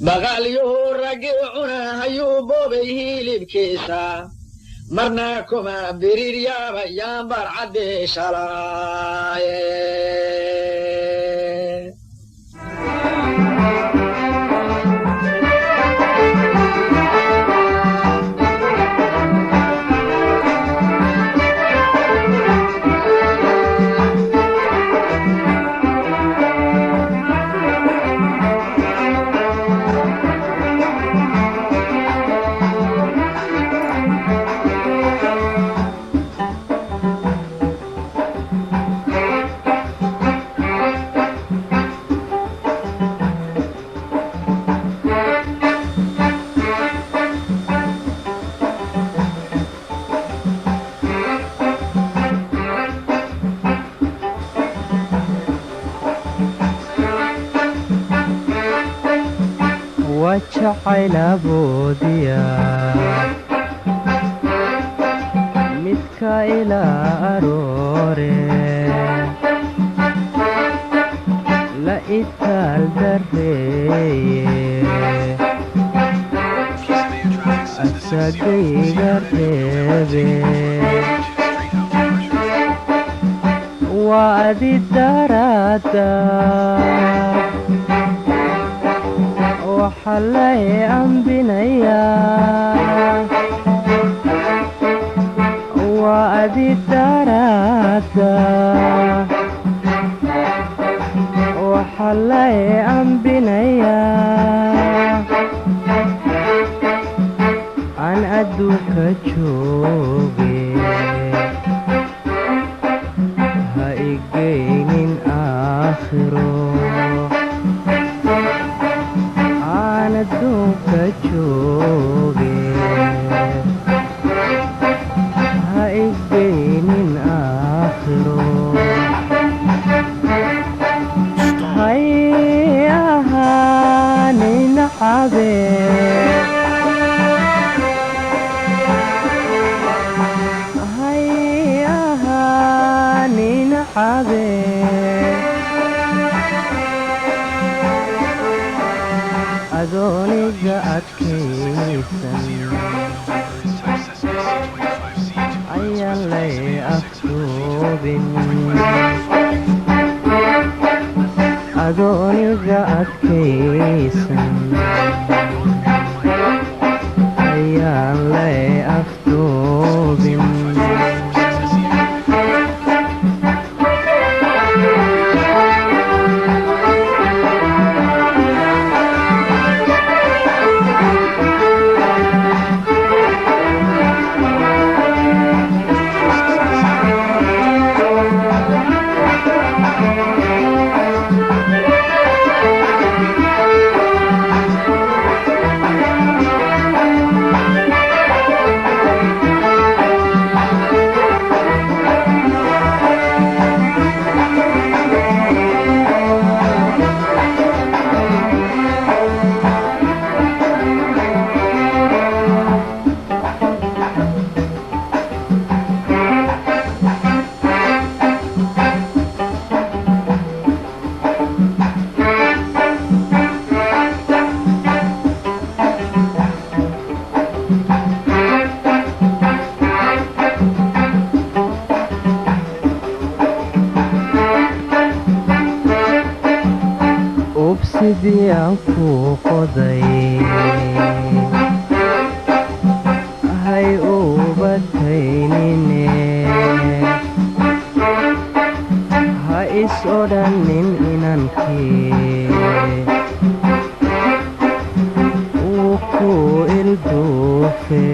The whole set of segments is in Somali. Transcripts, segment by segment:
بغاليو رجعنا هيو بوبي لبكيسا مرنا كما بريريا بيان برعد شلاي وجعل بوديا midka ila aroore la itaal dareeye asagayga reebe waa adi daraada waxalay ambinayaa waa adi daraada waxalay ambinayaa aan adduunka jooge ha igeynin aakhiro adduunka jooge ha igeynin aakhiro hay ahaanin cabe hay ahaanin cabe adooniga adkaysan ayaan lay afduubin adooniga adkaysan ayaan lay afduubin sidii aan ku qoday hay ubataynine ha is odhanin inankii wuu ku ilduufe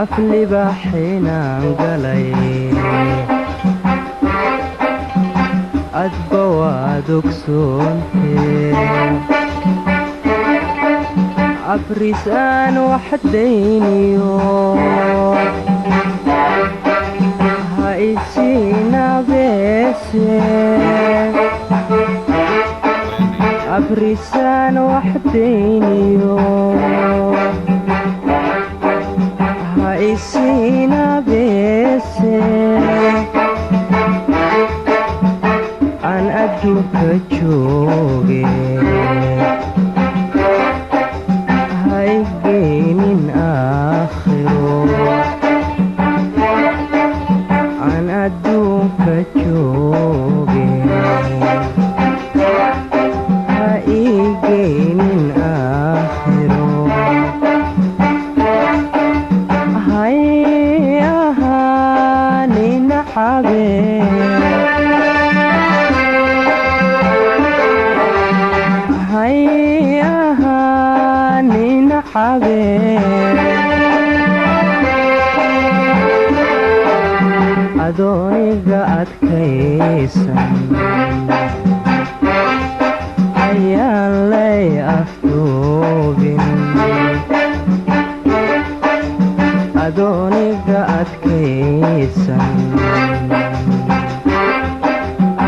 aflibaxinaan galay adba waad ogsoonte abris aan waxdayniyo ha isinabeese abris aan waxdayniyo ha isinabeese adduunka jooge haygeynin aakhiro aan adduunka jooge ha igeynin aakhiro hay ahaanina adooniga adkaysan ayaan lay afduubin adooniga adkaysan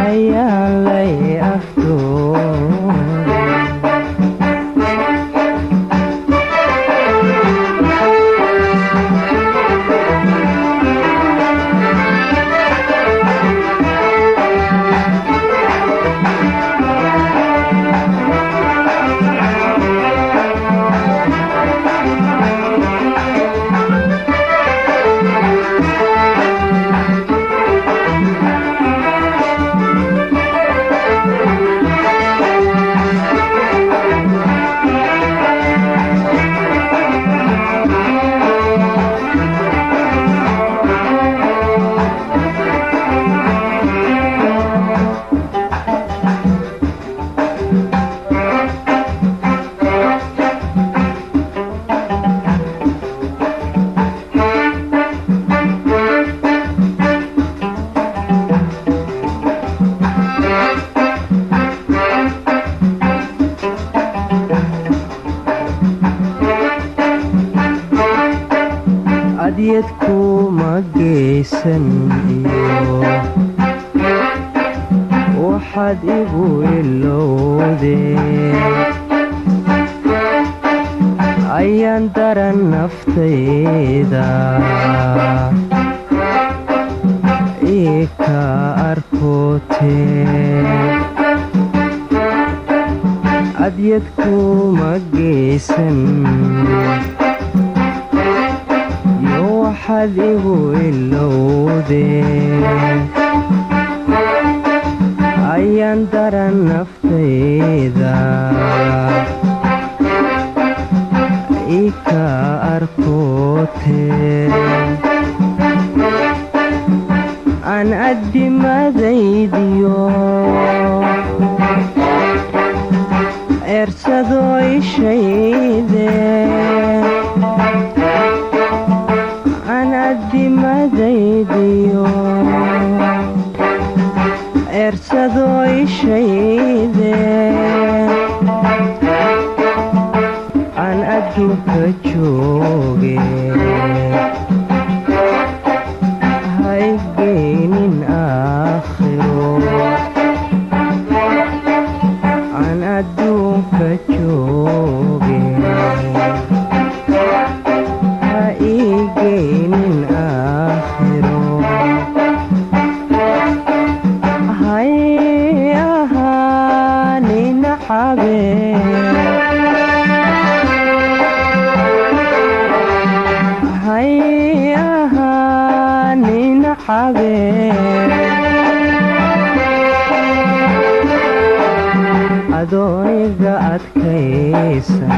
ayaan lay afduubin adyadkuma geysan iyo waxaad igu ilowdee ayaan daran naftayda ii ka arkotee adyadkuma geysan waxaad igu ilowdee ayaan daran naftayda ii ka arkotee aan addimadaydiyo eersadoo ishaydee dimadaydiyo eersadoo ishaydee aan adduunka jooge haygeynin aakhiro aan adduunka jooge ha igeynin adooniga adkaysan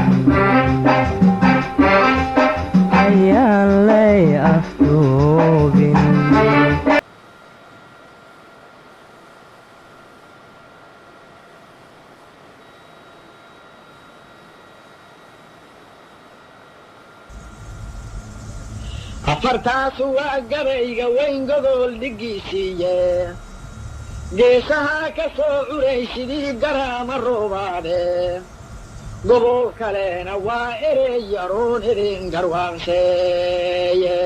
ayaan lay afduubin afartaasu waa gabayga weyn gogol dhiggiisiiye geesaha ka soo curay sidii garaama roobaade gobol kalena waa erey yaroon idin garwaanseeye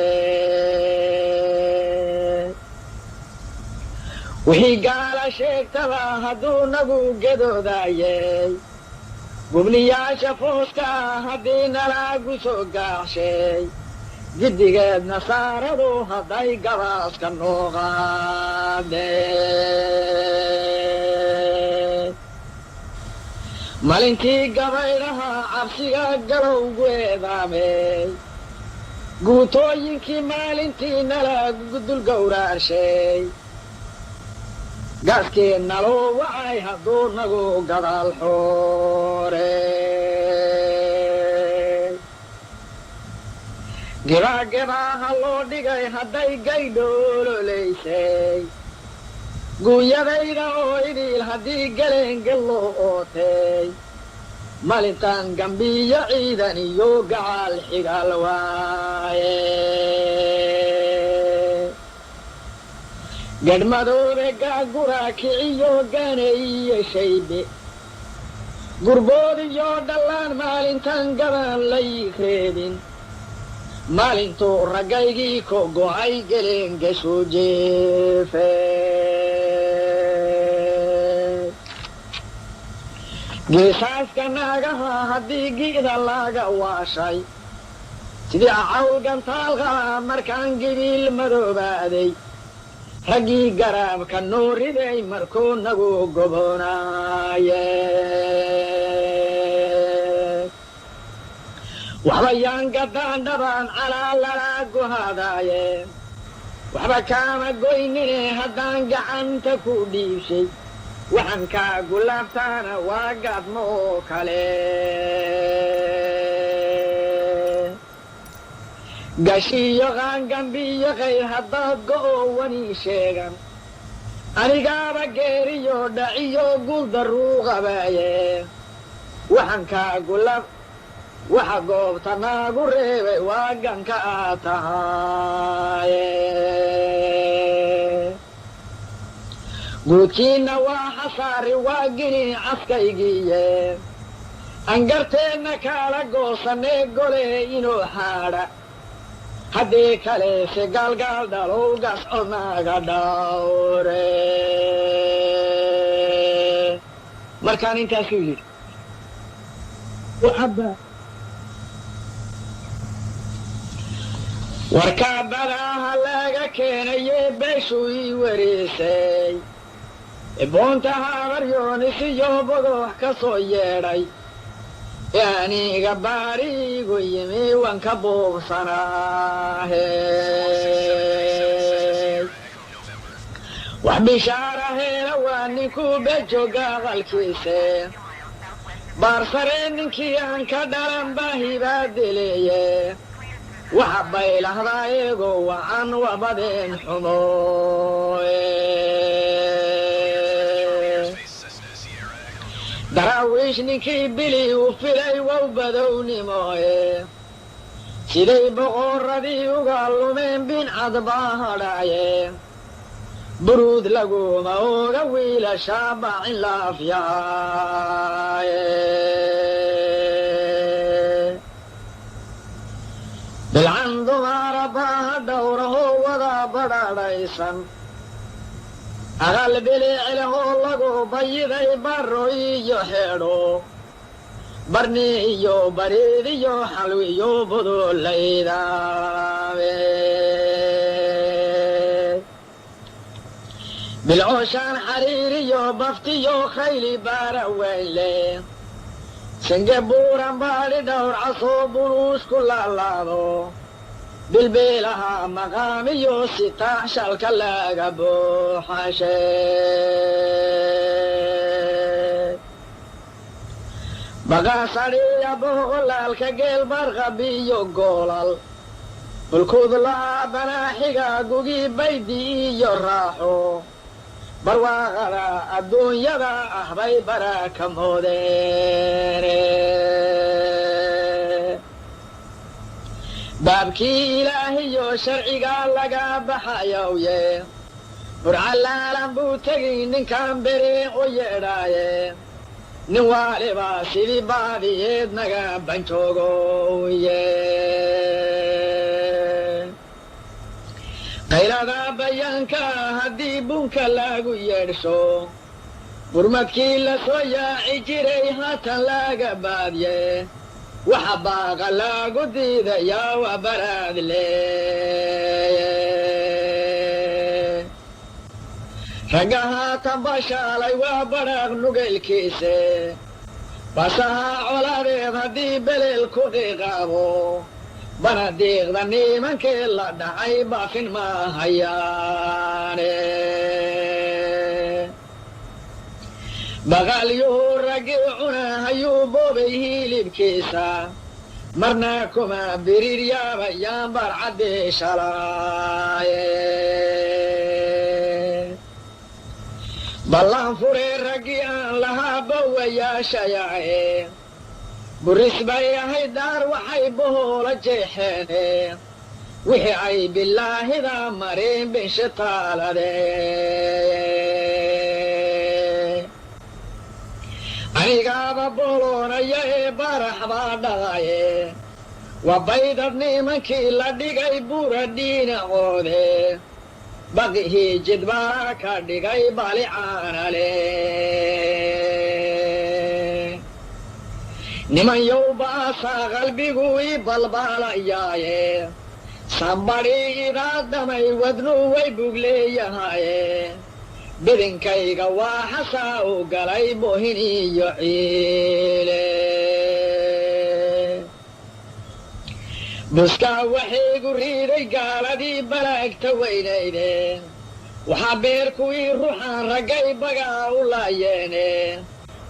wixii gaala sheegtaba hadduu nagu gedoodayey gubniyaasha fooska haddii nalaagu soo gaacshay jiddigeed nasaaradu hadday gabaaska noo qaadeen maalintii gabaydhaha cabsiga galowgu eedaamey guutooyinkii maalintii nala dul gowraarshay gaaskeenna loo wacay hadduu nagu gadaal xoorey gibaaha loo dhigay hadday gaydhoololaysay guunyadayda oo idhiil haddii galeengel loo ootay maalintan gambiyo ciidan iyo gacaal xigaal waaye gadhmadoobe gaagura kiciyo gaane iyo shaybe gurbood iyo dhallaan maalintan gaban lay reebin maalintuu raggaygii ko go'ay geleengasoo jeefe geesaaska naagaha haddii gi'da laga waashay sidii cawlgantaalqaa markaan gibiil madoobaaday raggii garaabka noo riday markuu nagu gobonaaye waxba yaan gadaandhabaan calaa lalaagu haadaaye waxba kaama goynine haddaan gacanta ku dhiibshay waxaan kaagu laabtaana waa gaadmo oo kale gashiyo qaangambiyo qayr haddaad go'oo wanii sheegan anigaaba geeriyo dhaciyo guuldarruu qabaaye waxaan kaagu waxa goobta naagu reebay waa ganka aad tahaaye guudkiinna waa xasaari waa gini caskaygiiye angarteenna kaala goosanee gole inuu xaadha haddii kaleese gaalgaal dhalow gasco naaga dhawre markaan intaasuu yidhi warkaa badaaha laga keenaye beeshuu ii wareysay boonta habaryoonis iyo bogox ka soo yeedhay ee aniga baariigu yimi waan ka buubsanaahe wax bishaaraheena waa ninkuu bejooga aqalkiise baarsaree ninkii aan ka dhalan baahibaa dileeye waxa baylahdaa eegoo wacan wabadeen xumo daraawiish ninkii bili u filay wow badownimoe siday boqorradii uga lumeen bincad baa hadhaaye buruud laguma oga wiilashaa baacin laafyaaye bilcan dumaara baaha dhowrahoo wadaa badhaadhaysan aqal biliclehoo lagu bayiday barro iyo xeedho barni iyo bariid iyo xalwi iyo budulaydabe bilcooshaan xariir iyo baftiyo khayli baara weynle sange buuran baadhi dhowr casoo buluusku laalaado bilbeelaha maqaamiyo sitaax shalka laga buuxashe baqaasadhiya boqolaalka geel barqabiyo goolal bulkud laabanaa xiga gugi baydi iyo raaxo barwaaqada adduunyada ah bay baraka moodeene baabkii ilaahiyo sharcigaa laga baxayawye burcalaalan buu tegi ninkaan bere u yeedhaaye nin waaliba sidii baadiyeed naga banjoogoye qaylada bayaanka haddii bunka lagu yeedhsho burmadkii la soo yaaci jiray haatan laga baadye waxa baaqa lagu diidayaa waa baraad leeye ragga haatan bashaalay waa badhaaq nugaylkiise basaha coladeed haddii belel ku dhiqaabo bana diiqda nimankii la dhacay baafin ma hayaane baqaalyuhu raggii cunahayuu boobay hilibkiisa marna kuma biriiryabayaan barcaddii shalaaye ballan furee raggii aan lahaa bawayaashayae buris bay ahayd daar waxay bohoola jeexeene wixii ay bilaahida mareen binshe taalade anigaaba booloonaya ee barax baa dhaqaye waa baydad nimankii la dhigay buura dhinacoode baqihii jidbaa ka dhigay balicaanale niman yow baasaa qalbigu ii balbaalayaaye sambadhi idaadamay wadnuu way bugleeyahaye bidinkayga waa xasaa u galay bohin iyo ciile buskaa waxaygu riiday gaaladii balaagta weynayde waxaa beerkuwii ruuxaan raggay bagaa u laayeene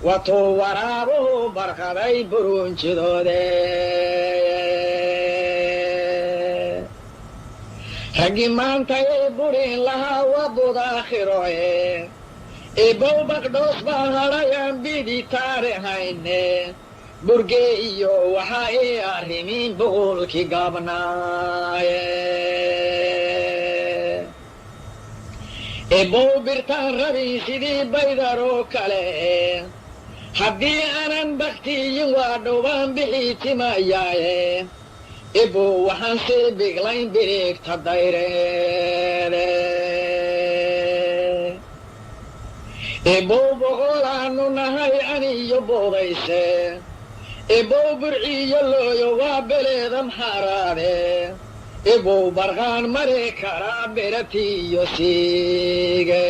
watuu waraabuhu barqaday burunjidoode raggii maanta ay burin lahaa waa budaakhirooye ibow baqdhoos baan hadhayaan bidi taarihayne burgee iyo waxaa ii arrimiin boqolkii gaabnaaye ibow birtaan rabin sidii baydaroo kale haddii aanan baktiyin waa dhowbaan bixii timayaaye ibow waxaan sii biglayn biriigta dayreede ibow boqolaannu nahay aniyo boodayse ibow burciyo looyo waa beleedam xaaraade ibow barqaan mari karaa beratiyo siige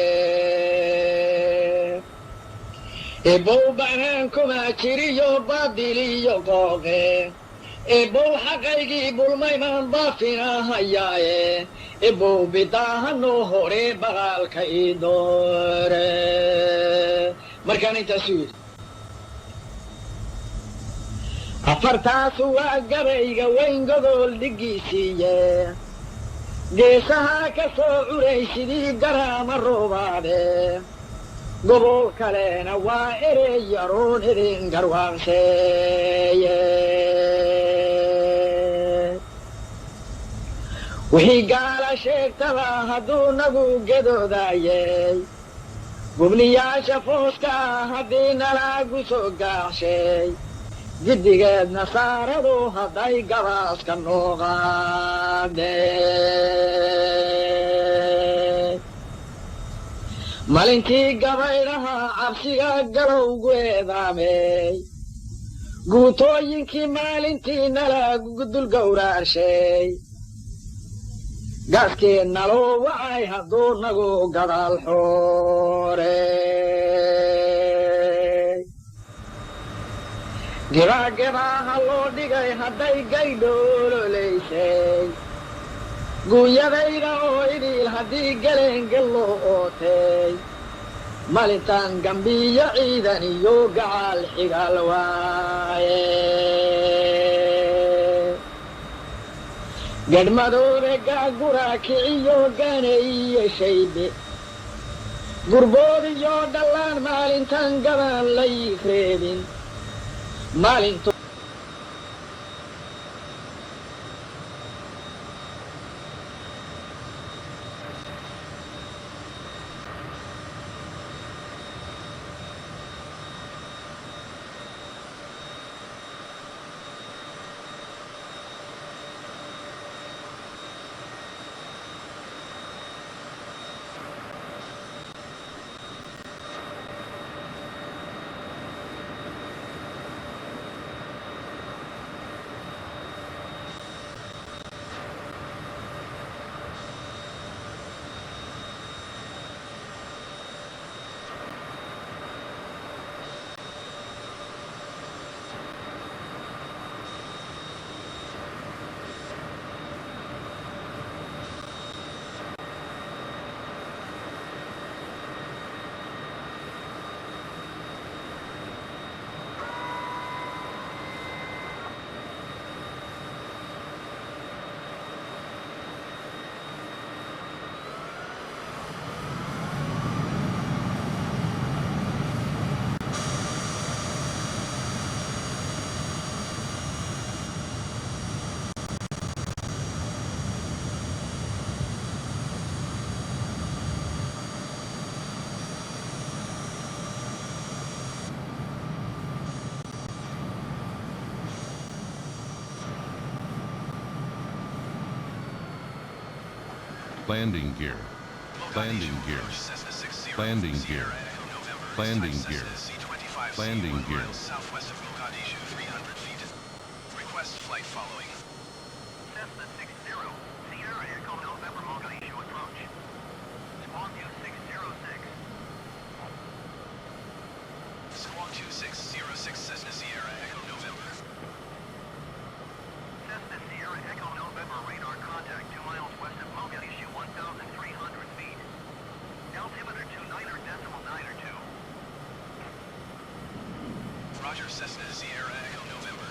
ibow banaankuma jiriyo baadiliyo qooqe ibow xaqaygii bulmaymaan baafinahayaaye ibow bidaahanoo hore baqaalka ii doore markaan intaasuu yidhi afartaasu waa gabayga weyn godool dhiggiisiiye geesaha ka soo curay sidii garaama roobaade gobol kalena waa erey yaroon idin garwaanseeye wixii gaala sheegtaba hadduu nagu gadoodayey gubniyaasha fooska ah haddii nalaagu soo gaacshay giddigeed nasaaradu hadday gabaaska noo qaadeen malintii gabaydhaha cabsiga galowgu eedaamey guutooyinkii maalintii nalaagu dul gowraarshay gaaskii naloo wacay hadduu nagu gadaal xoore gibaagibaha loo dhigay hadday gaydhoololaysay guunyadayda oo idhiil haddii galeengel loo ootay malintan gambiyo ciidan iyo gacaal xigaal waaye gadhmadooda gaagura kiciyo gaanaiyo shaybe gurbood iyo dhallaan maalintan gabaan la yireebin maalintu Landing gear. Landing gear. Landing gear. Landing gear. Landing gear. Southwest of Mogadishu, 300 feet. Request flight following. Cessna 60, Sierra Echo November Mogadishu approach. Squawk 2606. Squawk 2606 Cessna Sierra Echo November. Cessna Sierra Echo November radar contact 2 miles west of Mogadishu, 1,300 feet. Altimeter 29.92. Roger, Cessna Sierra Echo November.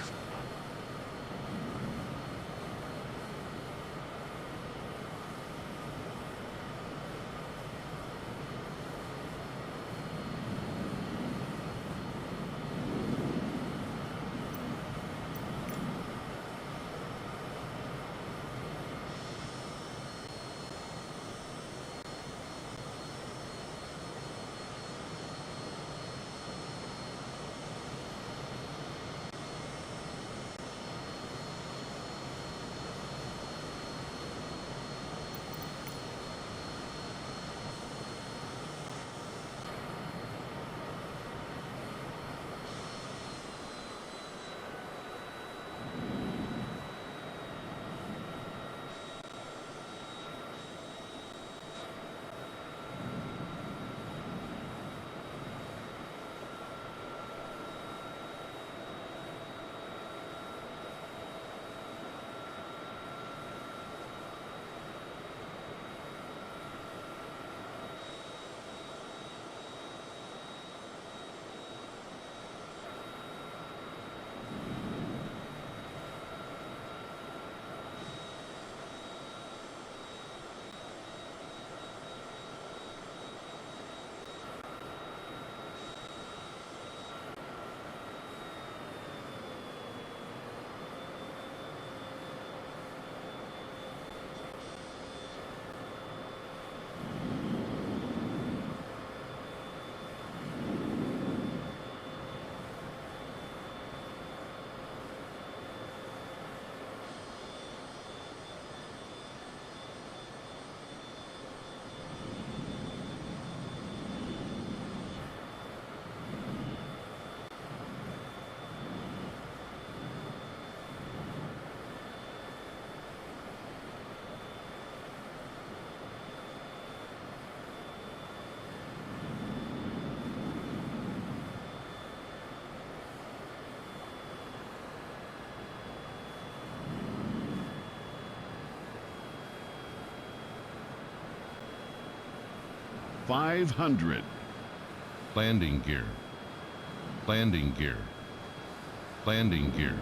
$500. Landing gear. Landing gear. Landing gear.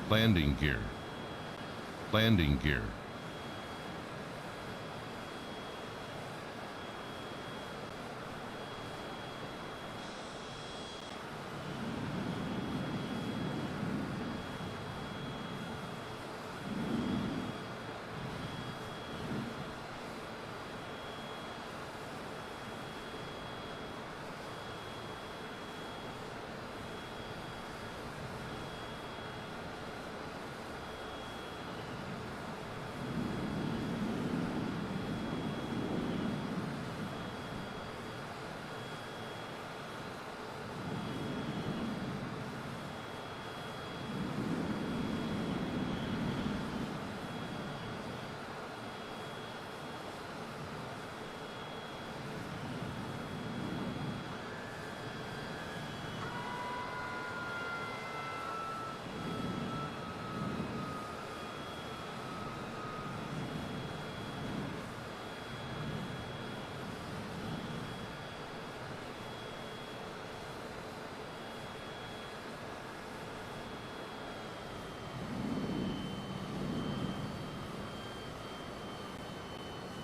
Landing gear. Landing gear.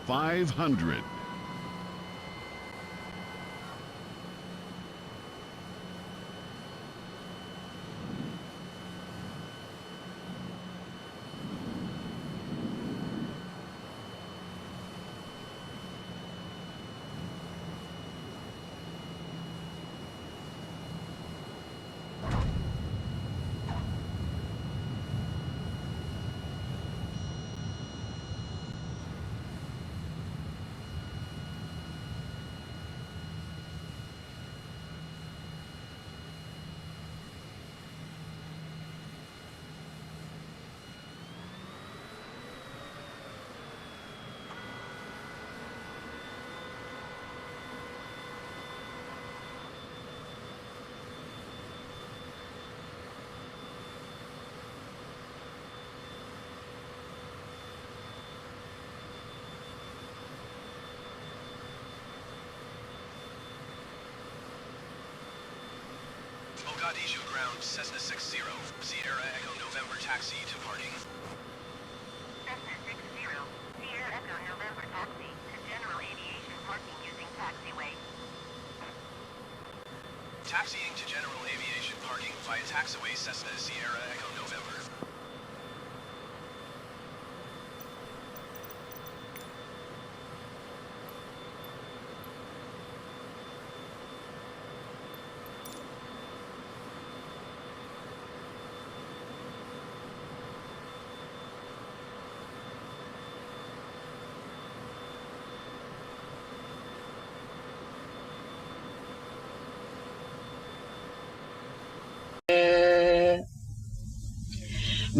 $500. Mogadishu ground, Cessna 60, Sierra Echo November taxi departing. Cessna 60, Sierra Echo November taxi to general aviation parking using taxiway. Taxiing to general aviation parking via taxiway Cessna Sierra Echo November.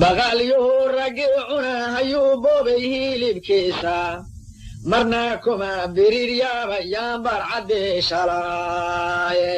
baqaalyuhu raggii cuna hayuu boobay hilibkiisa marna kuma birir yaabayaan barcaddii shalaaye